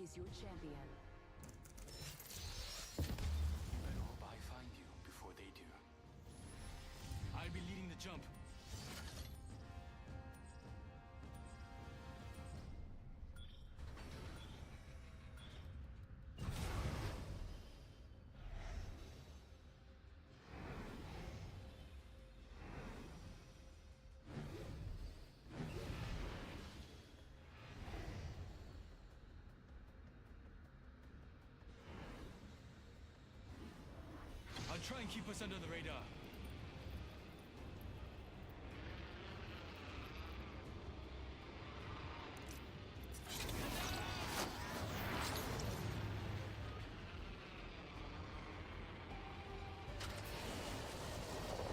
is your champion. I hope I find you before they do. I'll be leading the jump. I'll try and keep us under the radar.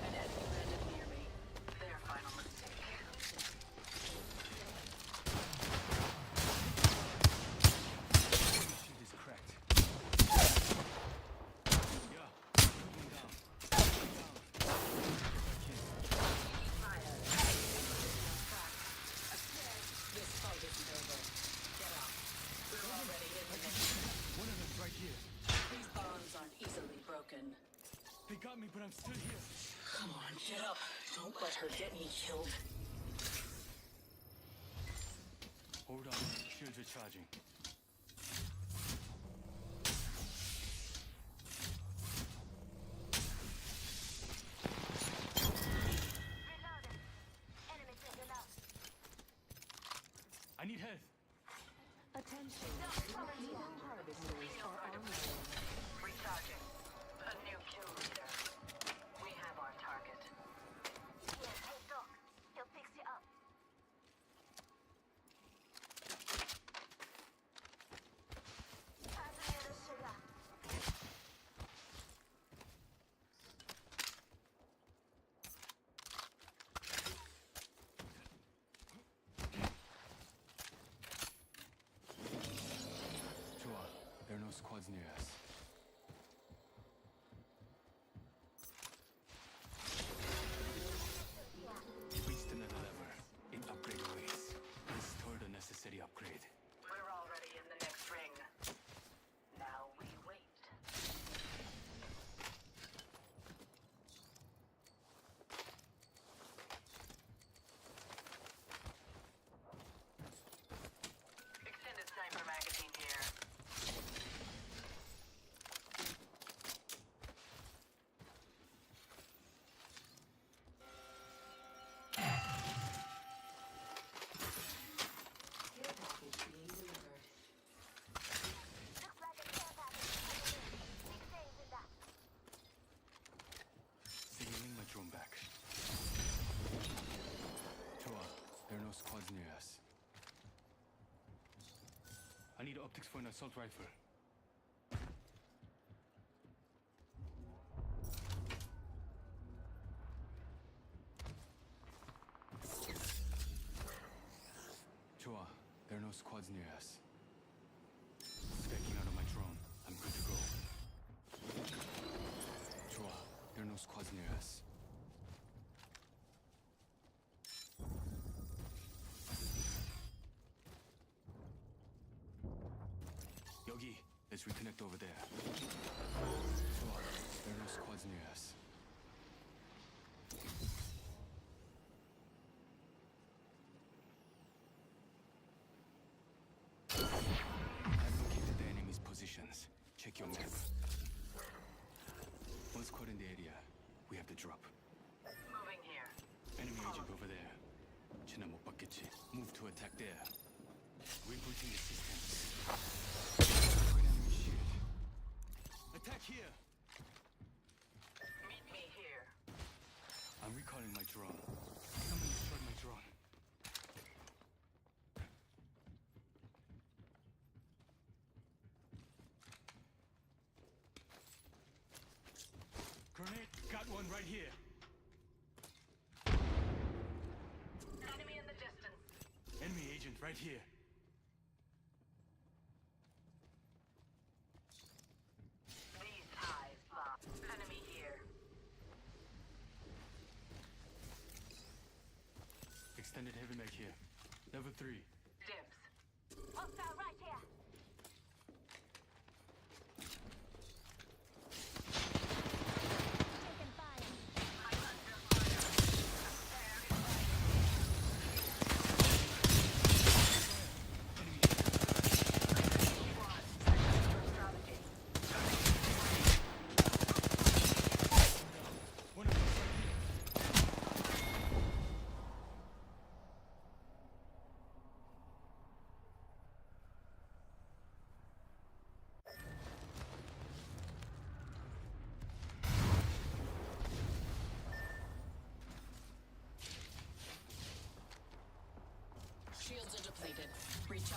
An enemy landed near me. Their final mistake. Shield is cracked. Yeah, moving down. Moving down. This fight isn't over. Get up. We're already in the next round. One of them's right here. These bonds aren't easily broken. They got me, but I'm still here. Come on, get up. Don't let her get me killed. Hold on, shields recharging. Reloaded. Enemy taken out. I need health. Attention, evil harvesters are online. Recharging. A new kill leader. We have our target. Here, hey Doc. He'll fix you up. Terminator sugar. Chua, there are no squads near us. Reached another lever. It upgrade awaits. Restored a necessary upgrade. We're already in the next ring. Now we wait. Extended sniper magazine here. Care package being delivered. Looks like a care package coming in. Big things in that. Signaling my drone back. Chua, there are no squads near us. I need optics for an assault rifle. Chua, there are no squads near us. Stacking out of my drone. I'm good to go. Chua, there are no squads near us. Yogi, let's reconnect over there. Chua, there are no squads near us. I've located the enemy's positions. Check your map. One squad in the area. We have the drop. Moving here. Enemy agent over there. 지나 못 받겠지. Move to attack there. Rebooting the systems. Destroy enemy shield. Attack here. Meet me here. I'm recalling my drone. Someone destroyed my drone. Grenade, got one right here. Enemy in the distance. Enemy agent right here. These ties lock. Enemy here. Extended heavy mag here. Level 3. Dibs. Hostile right here.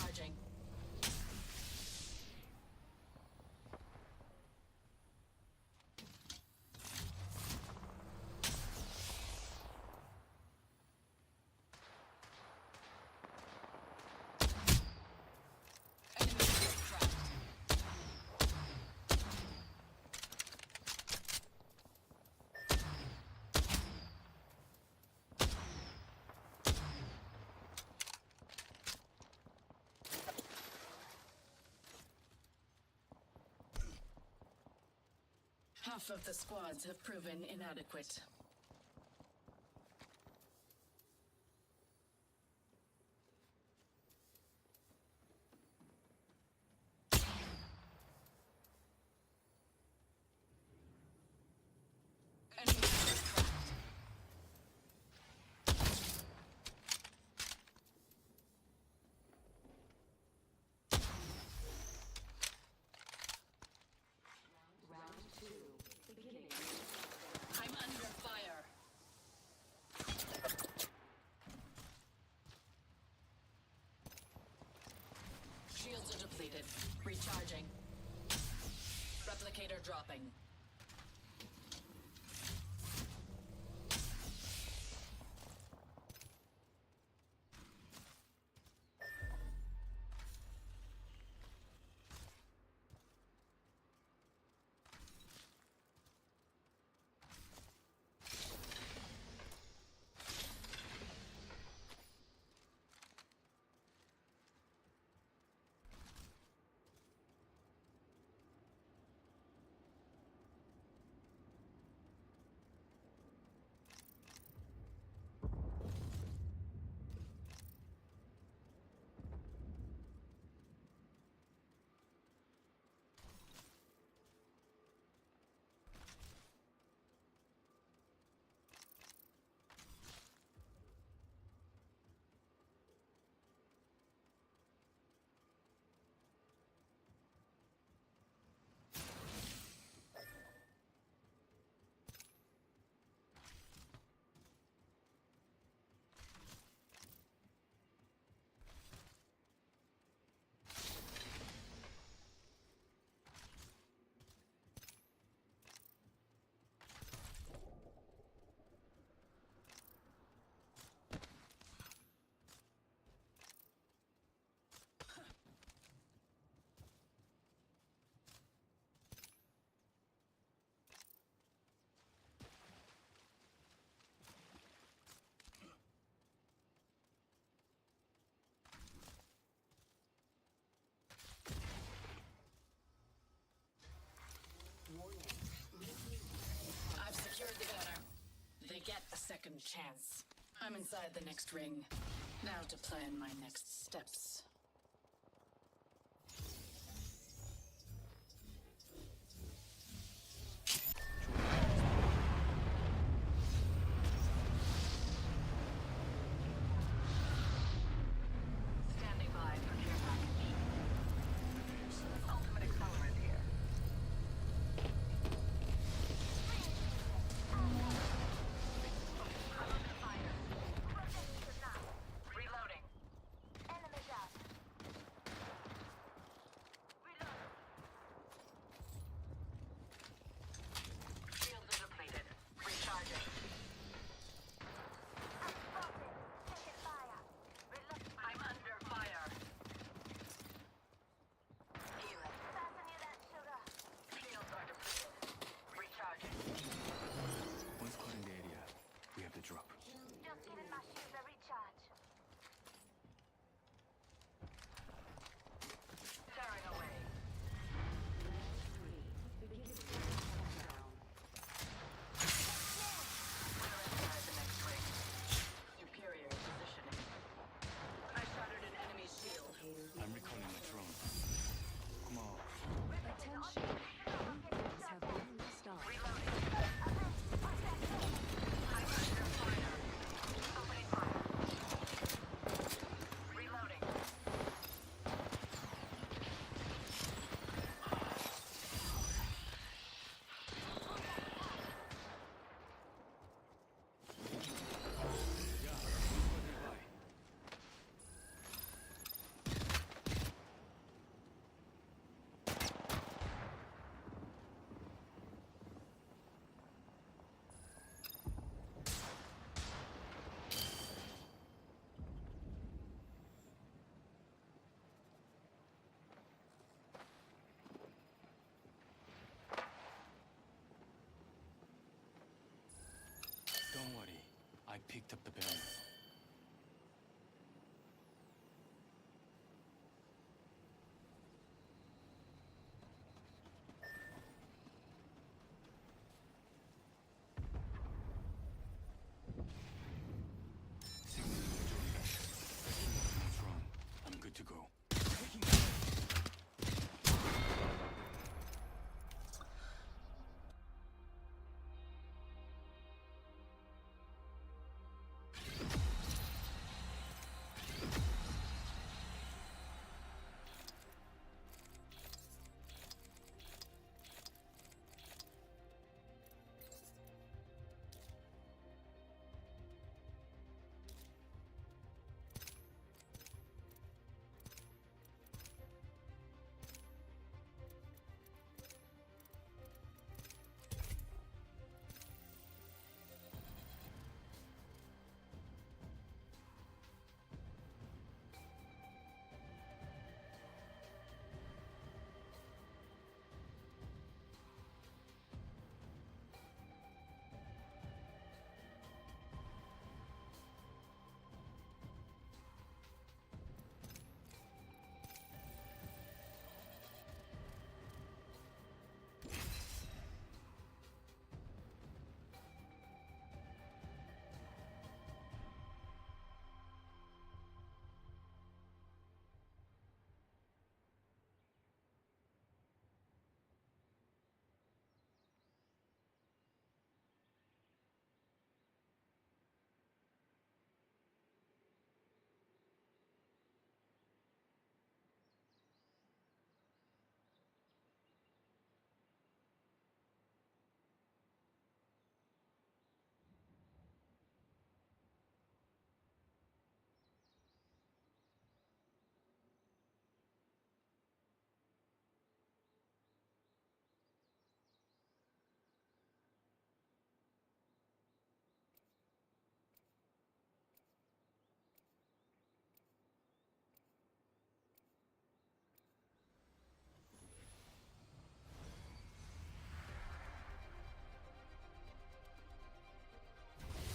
Recharging. Enemy shield cracked. Half of the squads have proven inadequate. Enemy shield cracked. Round two. Beginning. I'm under fire. Shields are depleted. Recharging. Replicator dropping. I've secured the banner. They get a second chance. I'm inside the next ring. Now to plan my next steps. Standing by for care package. Ultimate accelerant here. I'm under fire. Rotate to 9. Reloading. Enemy down. picked up the barrel. Signal joined back. What's wrong? I'm good to go. Taking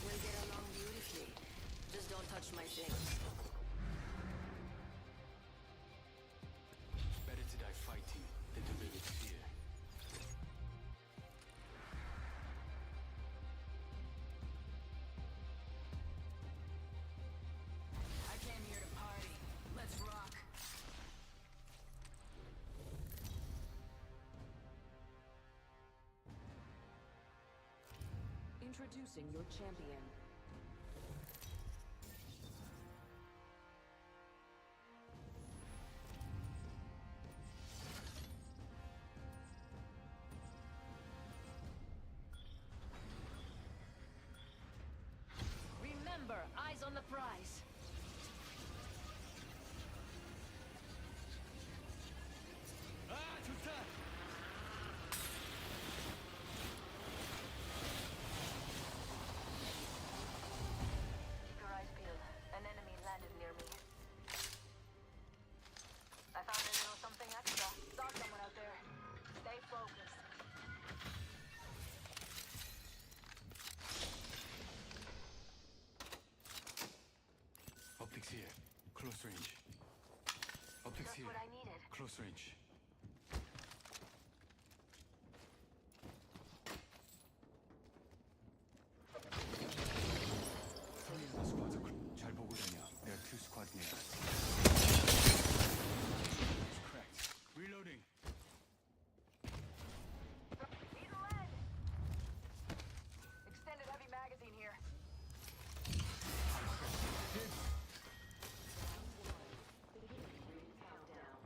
We'll get along beautifully. Just don't touch my things. better to die fighting than to live with fear. I came here to party. Let's rock. Introducing your champion. Remember, eyes on the prize. Ah, 좋다! Keep your eyes peeled. An enemy landed near me. I found a little something extra. Saw someone out there. Stay focused. Optics here. Close range. Optics Just here. what I needed. Close range. Tony and the squads are 잘 보고 다녀. There are 2 squads near us. It's cracked. Reloading. Need a lead. Extended heavy magazine here. Beginning ring countdown.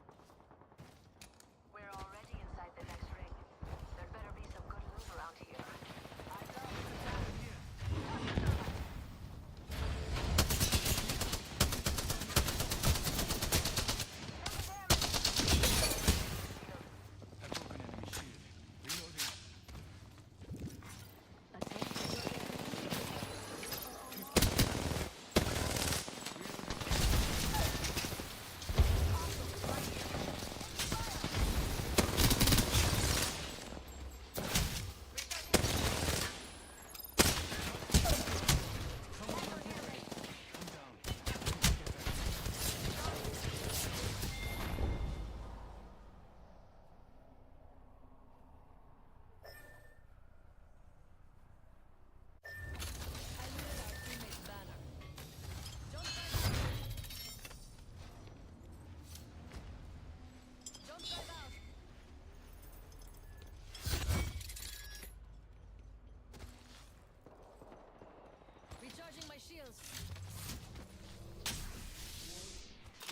heals.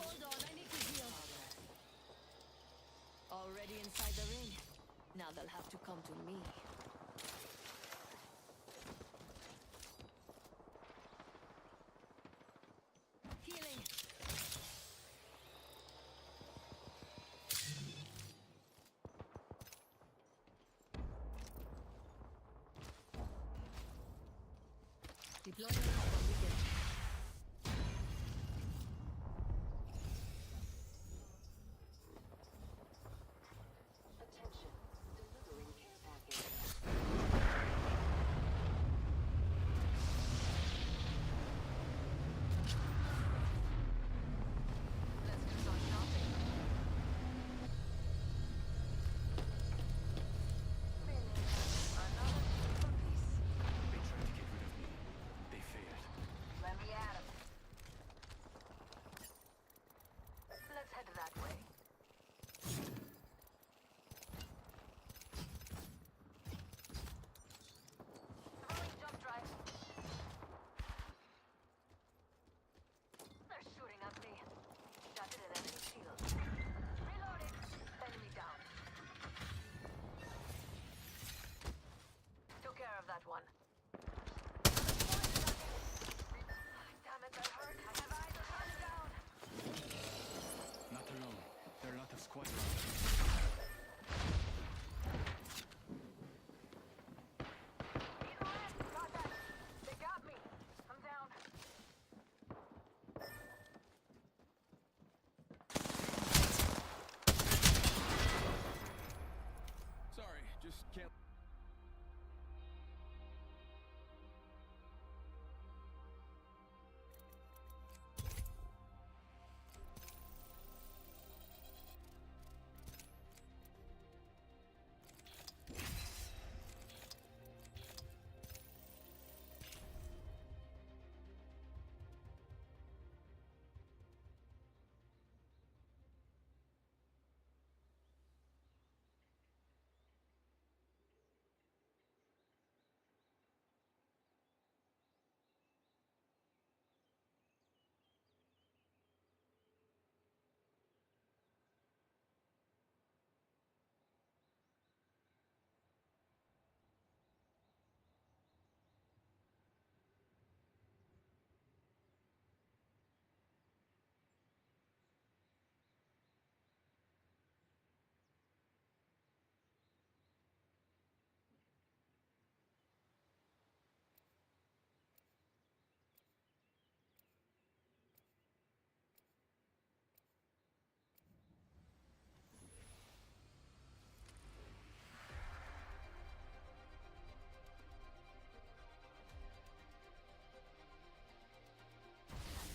Hold on, I need to heal. Already inside the ring. Now they'll have to come to me. Healing. Deploying our weekend. Attention. Delivering care package. Let's do some shopping. Really? Another piece. They tried to get rid of me. They failed. Let me at 'em. Let's head that way. Throwing jump drive. They're shooting at me. Shattered an enemy shield. Reloading. Enemy down. Took care of that one. Damn it, that hurt. I have eyes on her down. Not alone. There are a lot of squads. Either way, got that. They got me. I'm down. Sorry, just can't.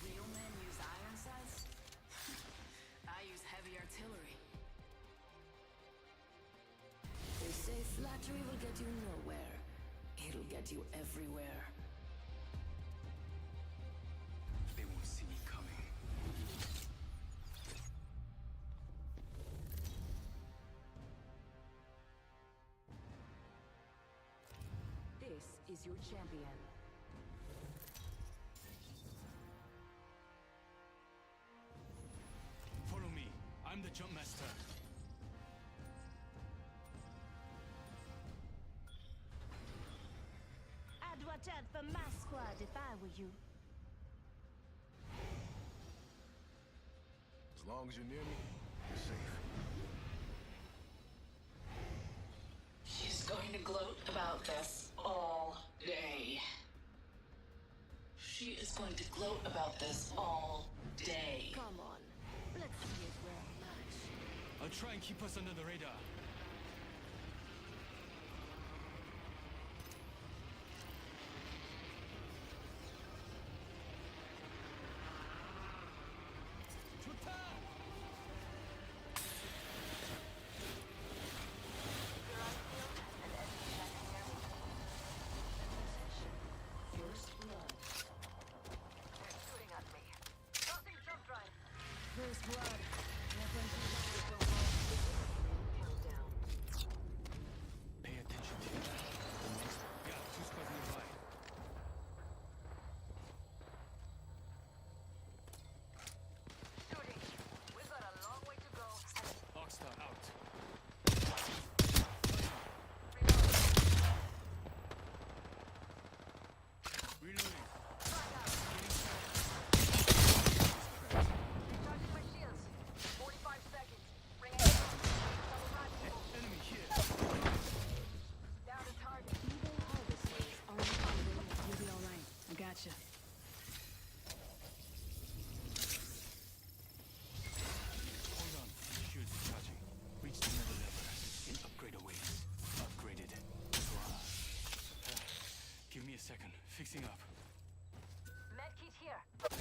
Real men use iron sights? I use heavy artillery. They say flattery will get you nowhere. It'll get you everywhere. They won't see me coming. This is your champion. Follow me. I'm the jump master. I'd watch out for my squad if I were you. As long as you're near me, you're safe. She's going to gloat about this all day. She is going to gloat about this all day. Come on. Let's see if we're a match. I'll try and keep us under the radar. First blood. They're shooting at me. Tossing jump drive. First blood. Weapon to Countdown. Pay attention to your back. The next. Yeah, two squads nearby. second. Fixing up. Medkit here.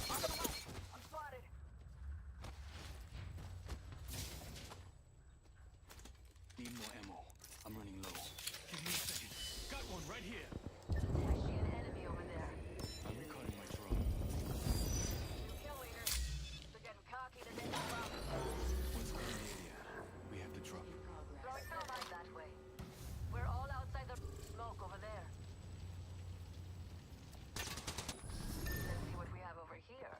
On the way. I'm spotted. Need more ammo. I'm running low. Give me a second. Got one right here. I see an enemy over there. I'm recalling my drone. You kill leader. They're getting cocky and they move out. Once we're in the area, we have to drop. Throwing thermite that way. We're all outside the smoke over there. Let's see what we have over here.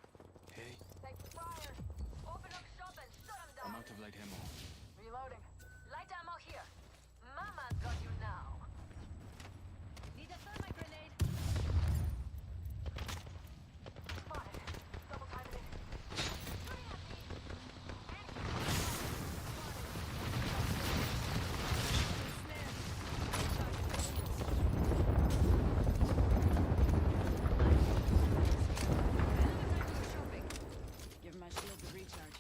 Hey, Take fire. Open up shop and shut them I'm down. out of light ammo. Reloading. Light ammo here. Mama's got you now. Need a thermite grenade. Spotted. Double timing it. Shooting at me. Give my shield a recharge.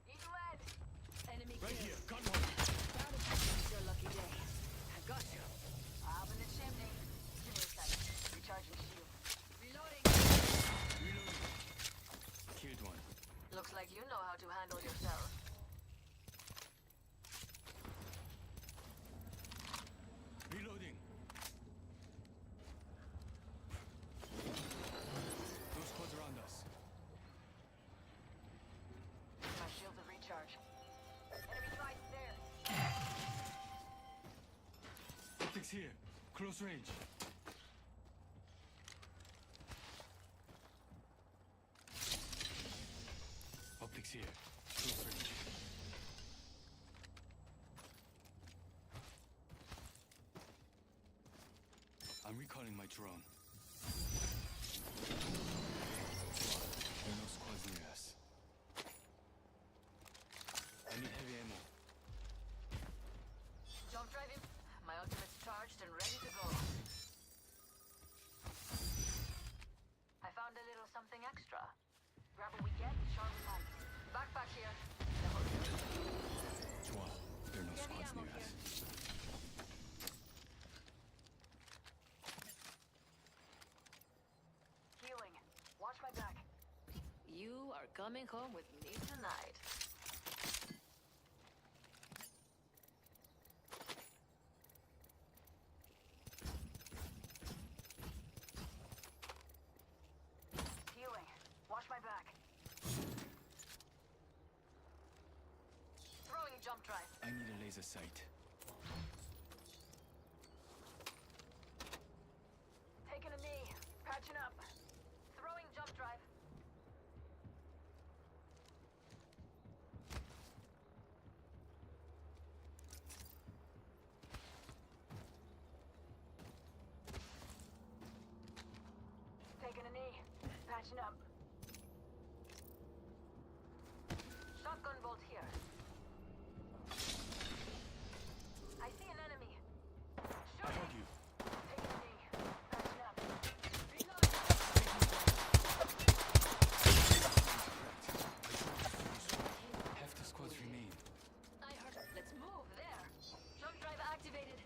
Eat lead. Enemy Right killed. here. Got one. It's your lucky day. I got you. Up in the chimney. Give me a second. Recharging shield. Reloading. Reloading. Killed one. Looks like you know how to handle yourself. Reloading. Those squads around us. My shield's a recharge. Enemy sight there. Optics here. Close range. Optics here. Close range. I'm recalling my drone. There are no squads near us. I need heavy ammo. Jump drive him. My ultimate's charged and ready to go. I found a little something extra. Grab what we get and sharpen light. Backpack here. 좋아. There are no Heavy squads ammo near here. us. Healing. Watch my back. You are coming home with me tonight. Healing. Watch my back. Throwing jump drive. I need a laser sight. Taking a knee. Patching up. Throwing jump drive. Taking a knee. Patching up. Shotgun bolt here. I see an enemy. I Shooting. heard you. Taking a knee. Patching up. Reload. Half the squads remain. I heard. Let's move there. Jump drive activated.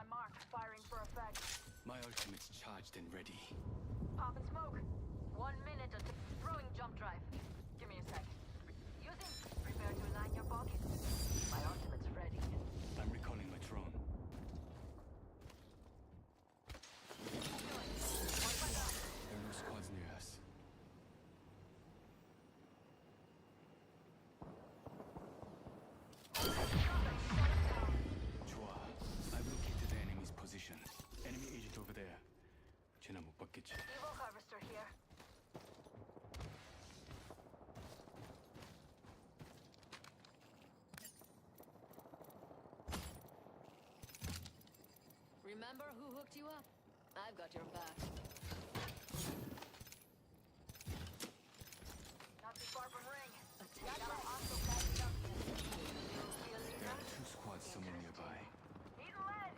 mark, firing for effect. My ultimate's charged and ready. Pop and smoke. 1 minute until throwing jump drive. Give me a sec. Using. Prepare to line your pockets. My ultimate's ready. I'm recalling my drone. There are no squads near us. 좋아. I've located the enemy's position. Enemy agent over there. 쟤나 못 봤겠지. Evo harvester here. Remember who hooked you up? I've got your back. Not too far from ring. Attack. Got my hostile catching up. There are 2 squads somewhere nearby. He's lead.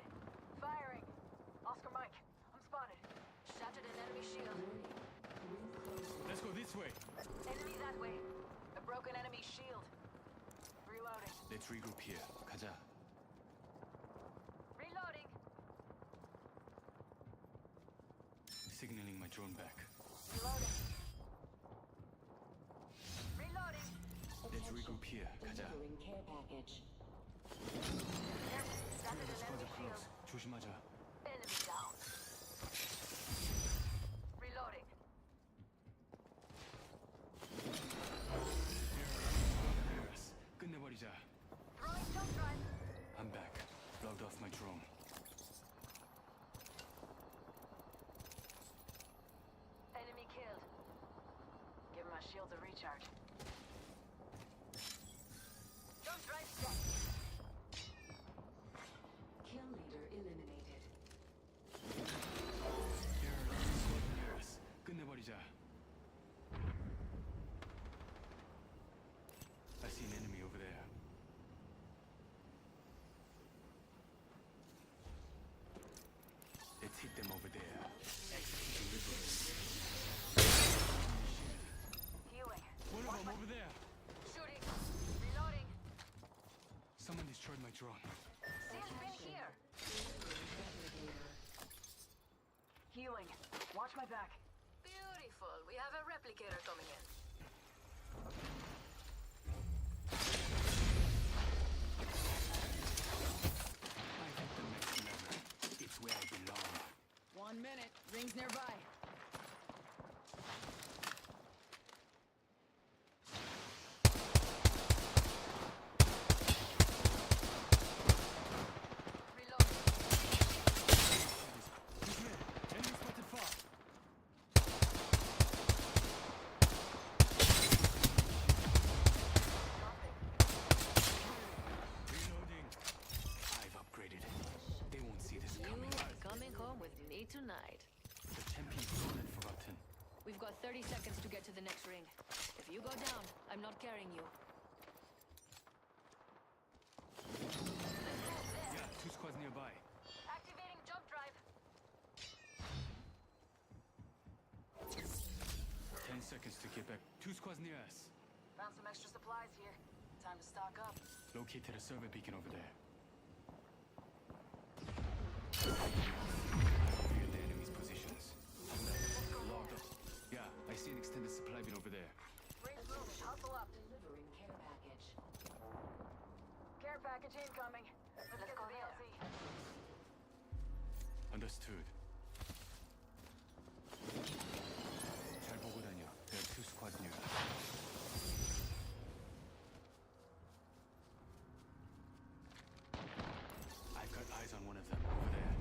Firing. Oscar Mike. I'm spotted. Shattered an enemy shield. Let's go this way. Enemy that way. A broken enemy shield. Reloading. Let's regroup here. 가자. Reloading. Signaling my drone back. Reloading. Reloading. Let's regroup here. 가자. Delivering care package. Shattered an Squads enemy are shield. close. 조심하자. Enemy down. Reloading. Near us. 끝내버리자. Throwing jump drive. I'm back. Logged off my drone. Enemy killed. Give my shield a recharge. Jump drive set. Kill leader eliminated. There are two squads near us. 끝내버리자. I see an enemy over there. Let's hit them over there. Executing reverse. Healing. One of them over there. Shooting. Reloading. Someone destroyed my drone. Seal's been here. Healing. Watch my back. Beautiful. We have a replicator coming in. I hit the next level. It's where I belong. 1 minute. Rings nearby. Reloading. He's here. Enemy spotted far. Dropping. Reloading. I've upgraded. They won't see this You coming. are coming home with me tonight. The champion's gone and forgotten. We've got 30 seconds to get to the next ring. If you go down, I'm not carrying you. Yeah, 2 squads nearby. Activating jump drive. 10 seconds to get back. 2 squads near us. Found some extra supplies here. Time to stock up. Located a survey beacon over there. Cleared the enemy's positions. Logged up. Yeah, I see an extended supply bin over there. Rings moving. Hustle up. Delivering care package. Care package incoming. Let's go VLC. Understood. 잘 보고 다녀. There are 2 squads near us. I've got eyes on one of them over there.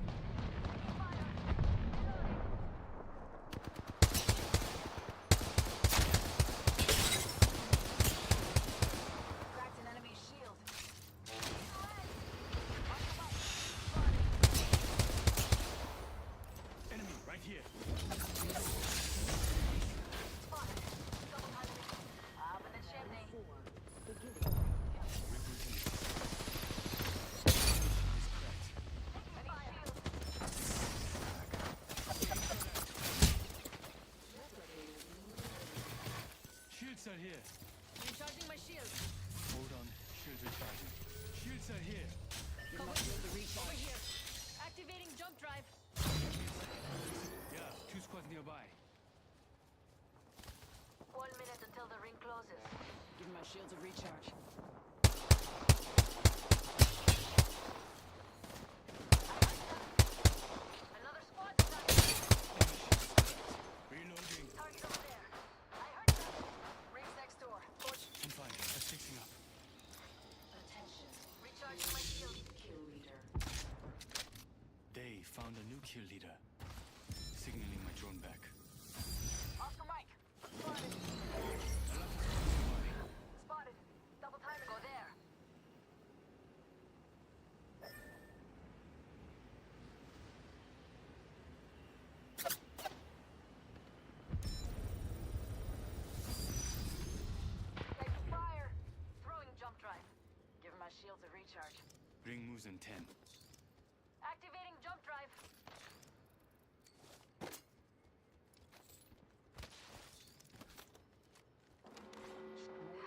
Cracked an enemy shield. Enemy right here. Up in the chimney. Rebooting. Shields are here. Recharging my shield. Hold on. Shields recharging. Shields are here. Cover. Over here. Activating squads nearby. 1 minute until the ring closes. Give my shields a recharge. Another squad attacking. Reloading. Target over there. I heard them. Ring's next door. I'm fine. I'm fixing up. Attention. Recharging my shield. Kill leader. They found a new kill leader. Signaling my drone back. Oscar Mike. Spotted. Spotted. Double time. Go there. Taking fire. Throwing jump drive. Give my shields a recharge. Ring moves in 10. Activating jump drive.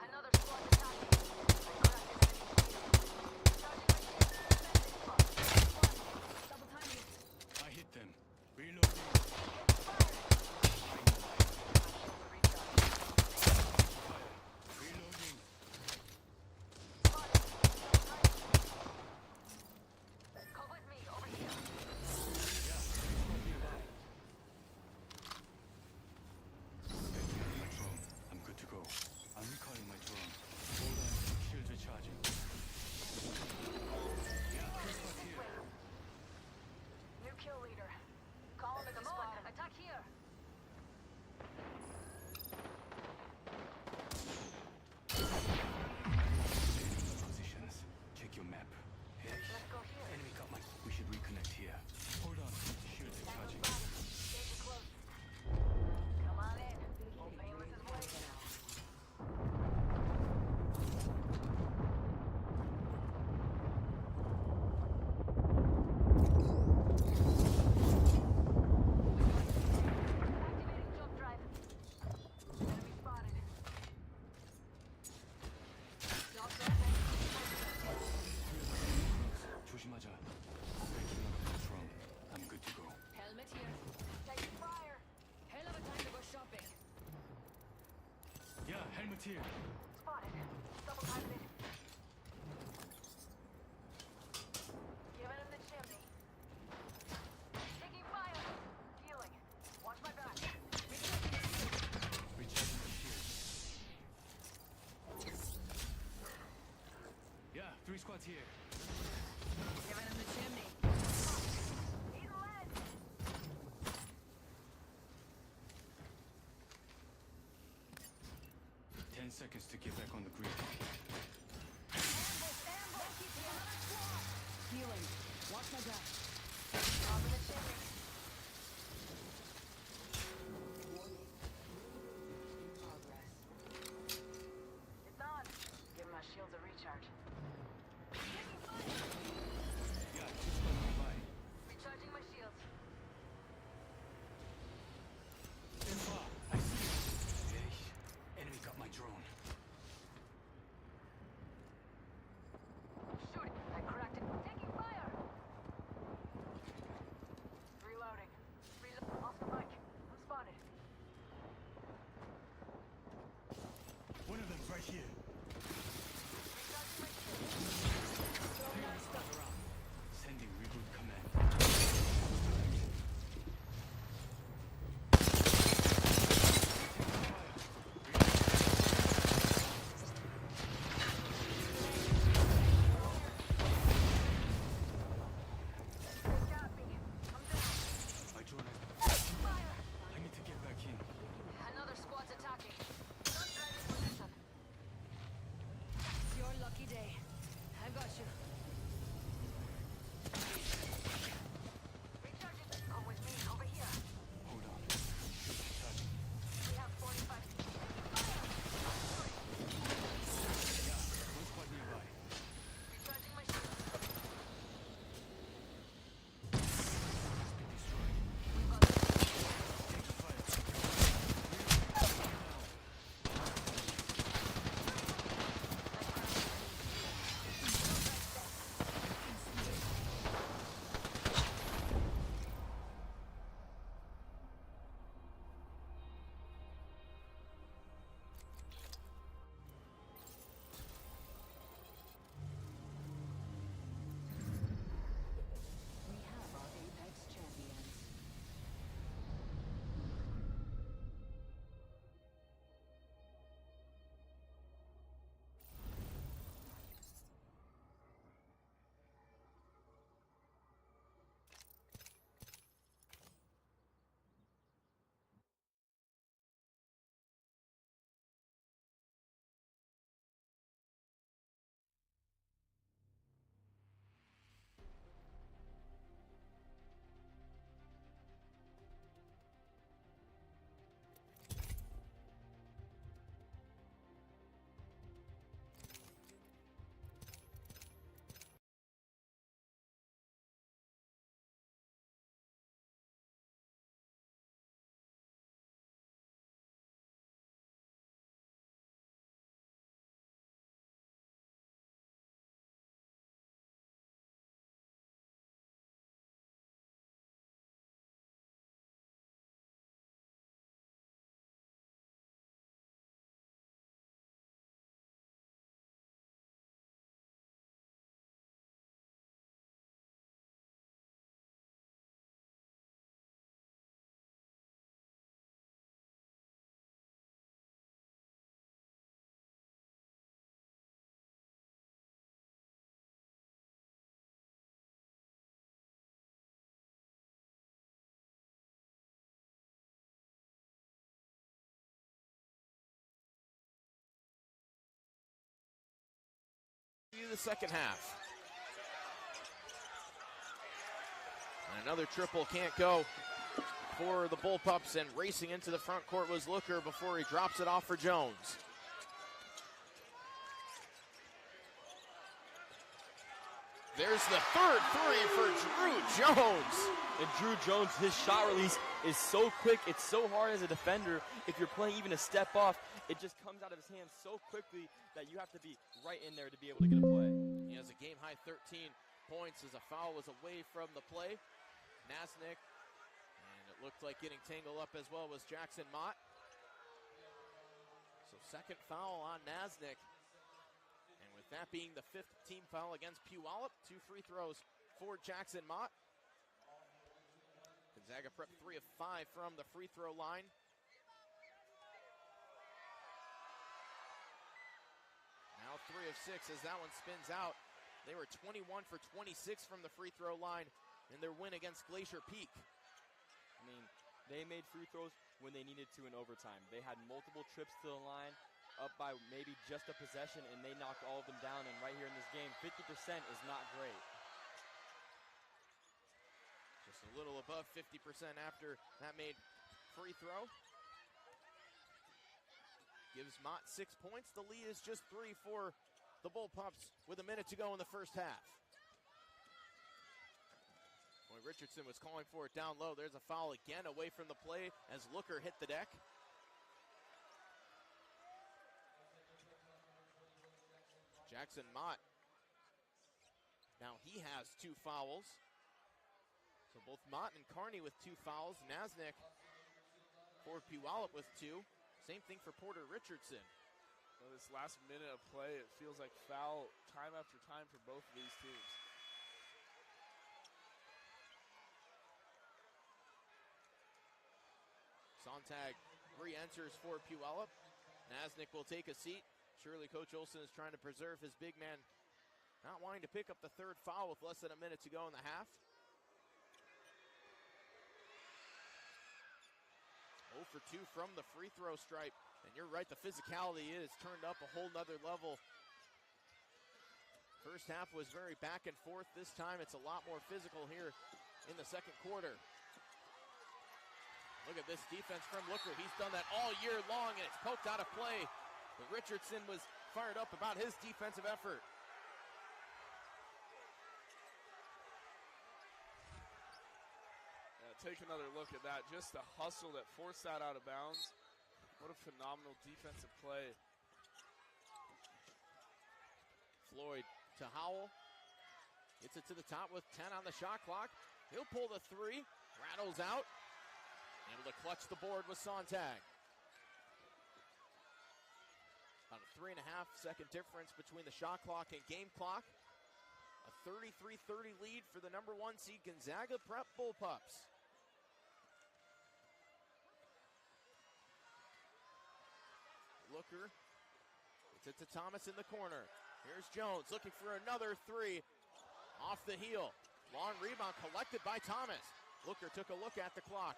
Another squad attacking. Double timing it. I hit them. Reloading. Fire. Reloading. Come with me over here. Yeah, squad nearby. Activating my drone. I'm good to go. I'm recalling my drone. Hold on. Shields recharging. Yeah, three squads here. New kill leader. Call him at the spot. Attack here. Positions. Check your map. Hey, Let's go here. enemy got my. We should reconnect here. Hold on. Shields recharging. Stay close. Come on in. Old Painless is waiting. Activating jump drive. Enemy spotted. 조심하자. Breaking out of the drum. I'm good to go. Helmet here. Taking fire. Hell of a time to go shopping. Yeah, helmet here. Spotted. Double timed it. Giving him the chimney. Taking fire. Healing. Watch my back. Recharging my shield. Yeah, three squads here. Giving him the chimney. He's lead. 10 seconds to get back on the grid. Healing. Watch my back. Top of the chimney. Progress. It's on. Give my shields a recharge. Yeah, two squads nearby. Recharging my shields. Infa, I see you. Hey, enemy got my drone. Shoot it. I cracked it. Taking fire. the second half. And another triple can't go for the Bullpups, and racing into the front court was Looker before he drops it off for Jones. There's the third three for Drew Jones. And Drew Jones, his shot release is so quick. It's so hard as a defender. If you're playing even a step off, it just comes out of his hands so quickly that you have to be right in there to be able to get a play. He has a game-high 13 points as a foul was away from the play. Nasnik, and it looked like getting tangled up as well was Jackson Mott. So second foul on Nasnik. And with that being the fifth team foul against Puyallup, 2 free throws for Jackson Mott. Gonzaga Prep 3 of 5 from the free throw line. Now 3 of 6 as that one spins out. They were 21 for 26 from the free throw line in their win against Glacier Peak. I mean, they made free throws when they needed to in overtime. They had multiple trips to the line, up by maybe just a possession, and they knocked all of them down. And right here in this game, 50% is not great. Just a little above 50% after that made free throw. Gives Mott 6 points. The lead is just 3 for the Bullpups with a minute to go in the first half. Boy, Richardson was calling for it down low. There's a foul again away from the play as Looker hit the deck. Jackson Mott. Now he has 2 fouls. So both Mott and Carney with 2 fouls. Nasnik for Puyallup with 2. Same thing for Porter Richardson. Well, this last minute of play, it feels like foul time after time for both of these teams. Sontag re-enters for Puyallup. Nasnik will take a seat. Surely Coach Olson is trying to preserve his big man, not wanting to pick up the third foul with less than a minute to go in the half. 0 for 2 from the free throw stripe. And you're right, the physicality is turned up a whole nother level. First half was very back and forth. This time it's a lot more physical here in the second quarter. Look at this defense from Looker. He's done that all year long, and it's poked out of play. But Richardson was fired up about his defensive effort. Take another look at that. Just the hustle that forced that out of bounds. What a phenomenal defensive play. Floyd to Howell. Gets it to the top with 10 on the shot clock. He'll pull the 3. Rattles out. Able to clutch the board with Sontag. About a 3.5 second difference between the shot clock and game clock. A 33-30 lead for the number 1 seed Gonzaga Prep Bullpups. Looker gets it to Thomas in the corner. Here's Jones looking for another 3 off the heel. Long rebound collected by Thomas. Looker took a look at the clock.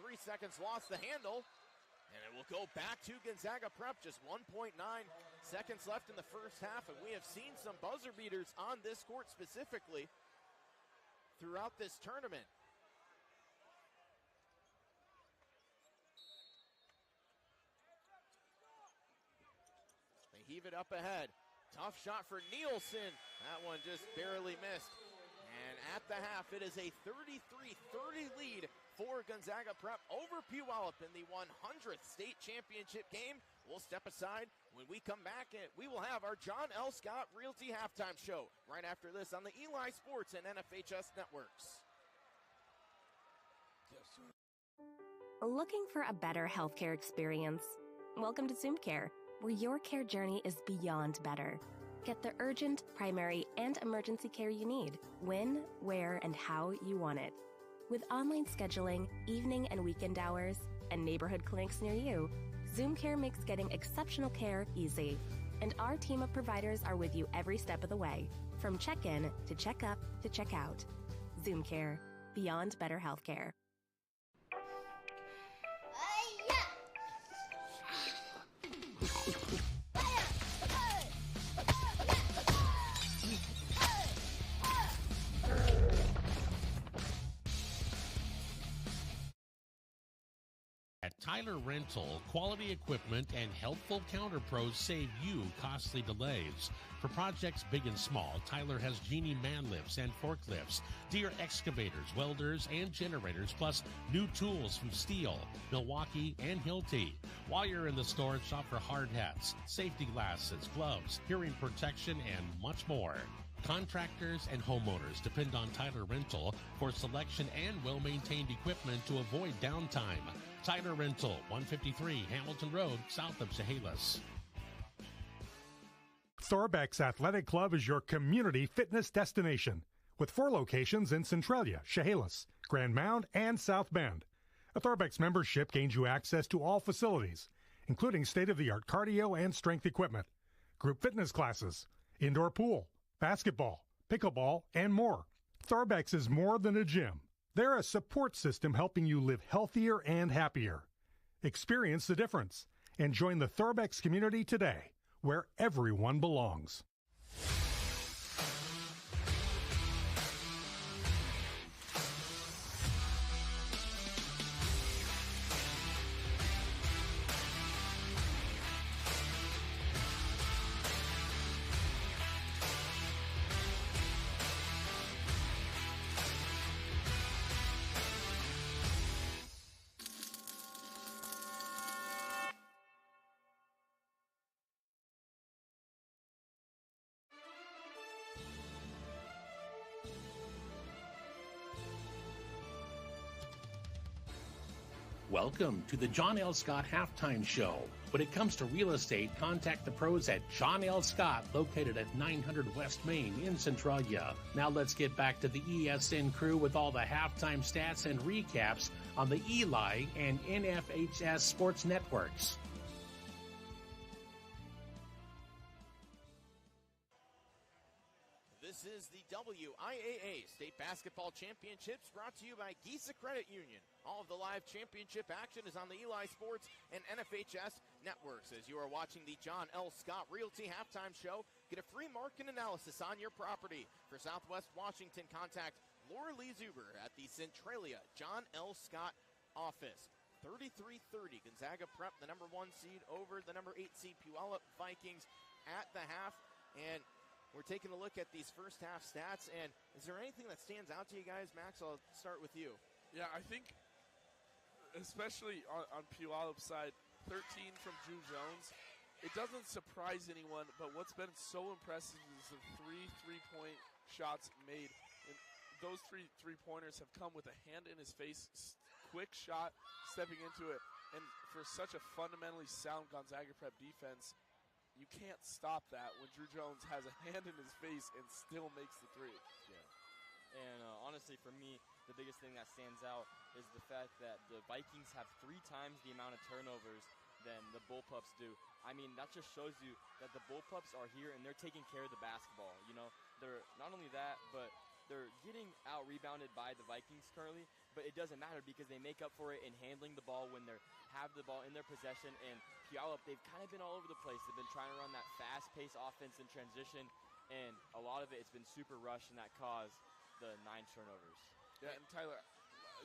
3 seconds lost the handle, and it will go back to Gonzaga Prep. Just 1.9 seconds left in the first half, and we have seen some buzzer beaters on this court specifically throughout this tournament. Heave it up ahead. Tough shot for Nielsen. That one just barely missed. And at the half, it is a 33-30 lead for Gonzaga Prep over Puyallup in the 100th state championship game. We'll step aside. When we come back, we will have our John L. Scott Realty Halftime Show right after this on the Eli Sports and NFHS networks. Looking for a better healthcare experience? Welcome to Zoom Care, where your care journey is beyond better. Get the urgent, primary, and emergency care you need, when, where, and how you want it. With online scheduling, evening and weekend hours, and neighborhood clinics near you, Zoom Care makes getting exceptional care easy. And our team of providers are with you every step of the way, from check-in to check-up to check-out. Zoom Care, beyond better healthcare. At Tyler Rental, quality equipment and helpful counter pros save you costly delays. For projects big and small, Tyler has Genie man lifts and forklifts, Deere excavators, welders, and generators, plus new tools from Steel, Milwaukee, and Hilti. While you're in the store, shop for hard hats, safety glasses, gloves, hearing protection, and much more. Contractors and homeowners depend on Tyler Rental for selection and well-maintained equipment to avoid downtime. Tyler Rental, 153 Hamilton Road, south of Chehalis. Thorbeck's Athletic Club is your community fitness destination with 4 locations in Centralia, Chehalis, Grand Mound, and South Bend. A Thorbeck's membership gains you access to all facilities, including state-of-the-art cardio and strength equipment, group fitness classes, indoor pool, basketball, pickleball, and more. Thorbeck's is more than a gym. They're a support system helping you live healthier and happier. Experience the difference and join the Thorbeck's community today, where everyone belongs. Welcome to the John L. Scott Halftime Show. When it comes to real estate, contact the pros at John L. Scott, located at 900 West Main in Centralia. Now let's get back to the ESN crew with all the halftime stats and recaps on the Eli and NFHS sports networks. This is the WIAA State Basketball Championships brought to you by Giza Credit Union. All of the live championship action is on the Eli Sports and NFHS networks. As you are watching the John L. Scott Realty Halftime Show, get a free market analysis on your property. For Southwest Washington, contact Laura Lee Zuber at the Centralia John L. Scott office. 33-30, Gonzaga Prep, the number 1 seed over the number 8 seed Puyallup Vikings at the half. And we're taking a look at these first half stats, and is there anything that stands out to you guys? Max, I'll start with you. Yeah, I think, especially on Puyallup's side, 13 from Drew Jones. It doesn't surprise anyone, but what's been so impressive is the 3 3-point shots made. And those 3 3-pointers have come with a hand in his face, quick shot, stepping into it. And for such a fundamentally sound Gonzaga Prep defense, you can't stop that when Drew Jones has a hand in his face and still makes the 3. Yeah. And honestly, for me, the biggest thing that stands out is the fact that the Vikings have 3 times the amount of turnovers than the Bullpups do. I mean, that just shows you that the Bullpups are here and they're taking care of the basketball. You know, they're not only that, but they're getting out-rebounded by the Vikings currently, but it doesn't matter because they make up for it in handling the ball when they have the ball in their possession. And Puyallup, they've kind of been all over the place. They've been trying to run that fast-paced offense in transition, and a lot of it's been super rushed, and that caused the 9 turnovers. Yeah, and Tyler,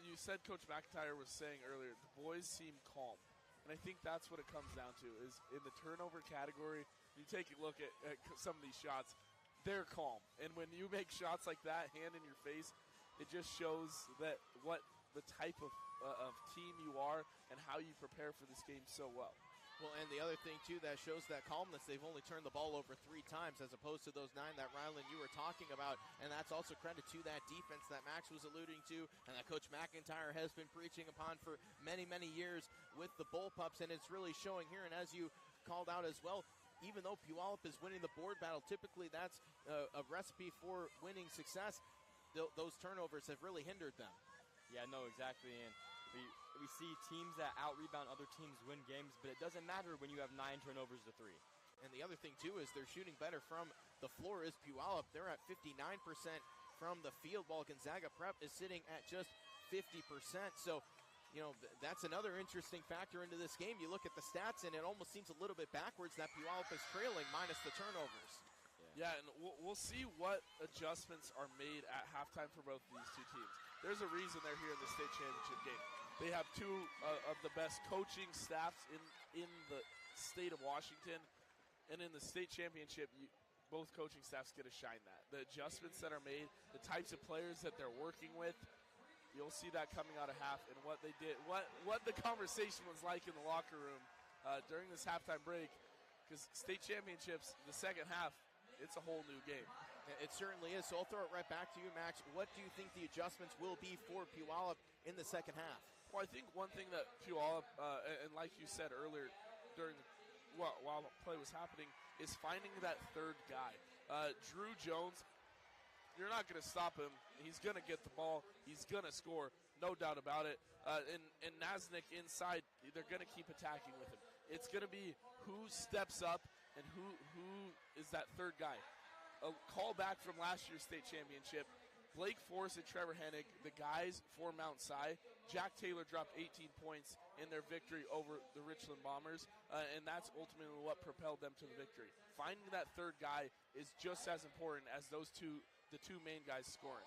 you said Coach McIntyre was saying earlier, the boys seem calm. And I think that's what it comes down to, is in the turnover category, you take a look at some of these shots, they're calm. And when you make shots like that, hand in your face, it just shows that what the type of team you are and how you prepare for this game so well. Well, and the other thing, too, that shows that calmness, they've only turned the ball over 3 times as opposed to those 9 that Ryland you were talking about. And that's also credit to that defense that Max was alluding to and that Coach McIntyre has been preaching upon for many, many years with the Bullpups. And it's really showing here. And as you called out as well, even though Puyallup is winning the board battle, typically that's a recipe for winning success. Those turnovers have really hindered them. Yeah, no, exactly. And we see teams that out-rebound other teams win games, but it doesn't matter when you have 9 turnovers to 3. And the other thing, too, is they're shooting better from the floor is Puyallup. They're at 59% from the field, while Gonzaga Prep is sitting at just 50%. So, you know, that's another interesting factor into this game. You look at the stats, and it almost seems a little bit backwards that Puyallup is trailing minus the turnovers. Yeah, and we'll see what adjustments are made at halftime for both of these 2 teams. There's a reason they're here in the state championship game. They have two of the best coaching staffs in the state of Washington. And in the state championship, both coaching staffs get to shine that. The adjustments that are made, the types of players that they're working with, you'll see that coming out of half and what they did, what the conversation was like in the locker room during this halftime break. Because state championships, the second half, it's a whole new game. It certainly is. So I'll throw it right back to you, Max. What do you think the adjustments will be for Puyallup in the second half? Well, I think one thing that Puyallup, and like you said earlier, while play was happening, is finding that third guy. Drew Jones, you're not going to stop him. He's going to get the ball. He's going to score, no doubt about it. And Nasnik inside, they're going to keep attacking with him. It's going to be who steps up and who is that third guy. A callback from last year's state championship. Blake Forrest and Trevor Hennig, the guys for Mount Si. Jack Taylor dropped 18 points in their victory over the Richland Bombers, and that's ultimately what propelled them to the victory. Finding that third guy is just as important as the two main guys scoring.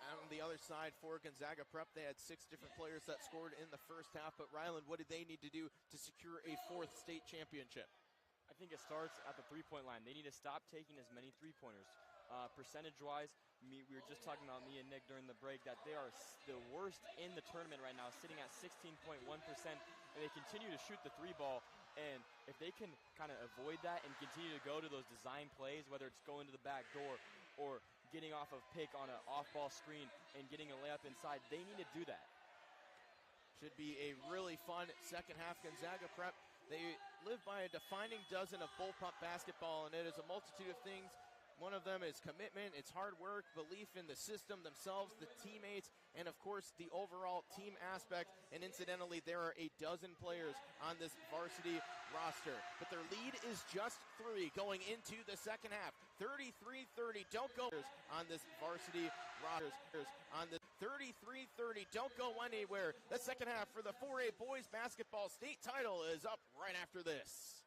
On the other side for Gonzaga Prep, they had 6 different players that scored in the first half. But Ryland, what did they need to do to secure a 4th state championship? I think it starts at the three-point line. They need to stop taking as many three-pointers. Percentage-wise, we were just talking about me and Nick during the break that they are the worst in the tournament right now, sitting at 16.1%, and they continue to shoot the three ball. And if they can kind of avoid that and continue to go to those design plays, whether it's going to the back door or getting off of pick on an off-ball screen and getting a layup inside, they need to do that. Should be a really fun second half. Gonzaga Prep, they live by a defining dozen of bullpup basketball, and it is a multitude of things. One of them is commitment, it's hard work, belief in the system themselves, the teammates, and of course the overall team aspect. And incidentally, there are a dozen players on this varsity roster. But their lead is just 3 going into the second half. 33-30, don't go on this varsity roster. On the 33-30, don't go anywhere. The second half for the 4A boys basketball state title is up right after this.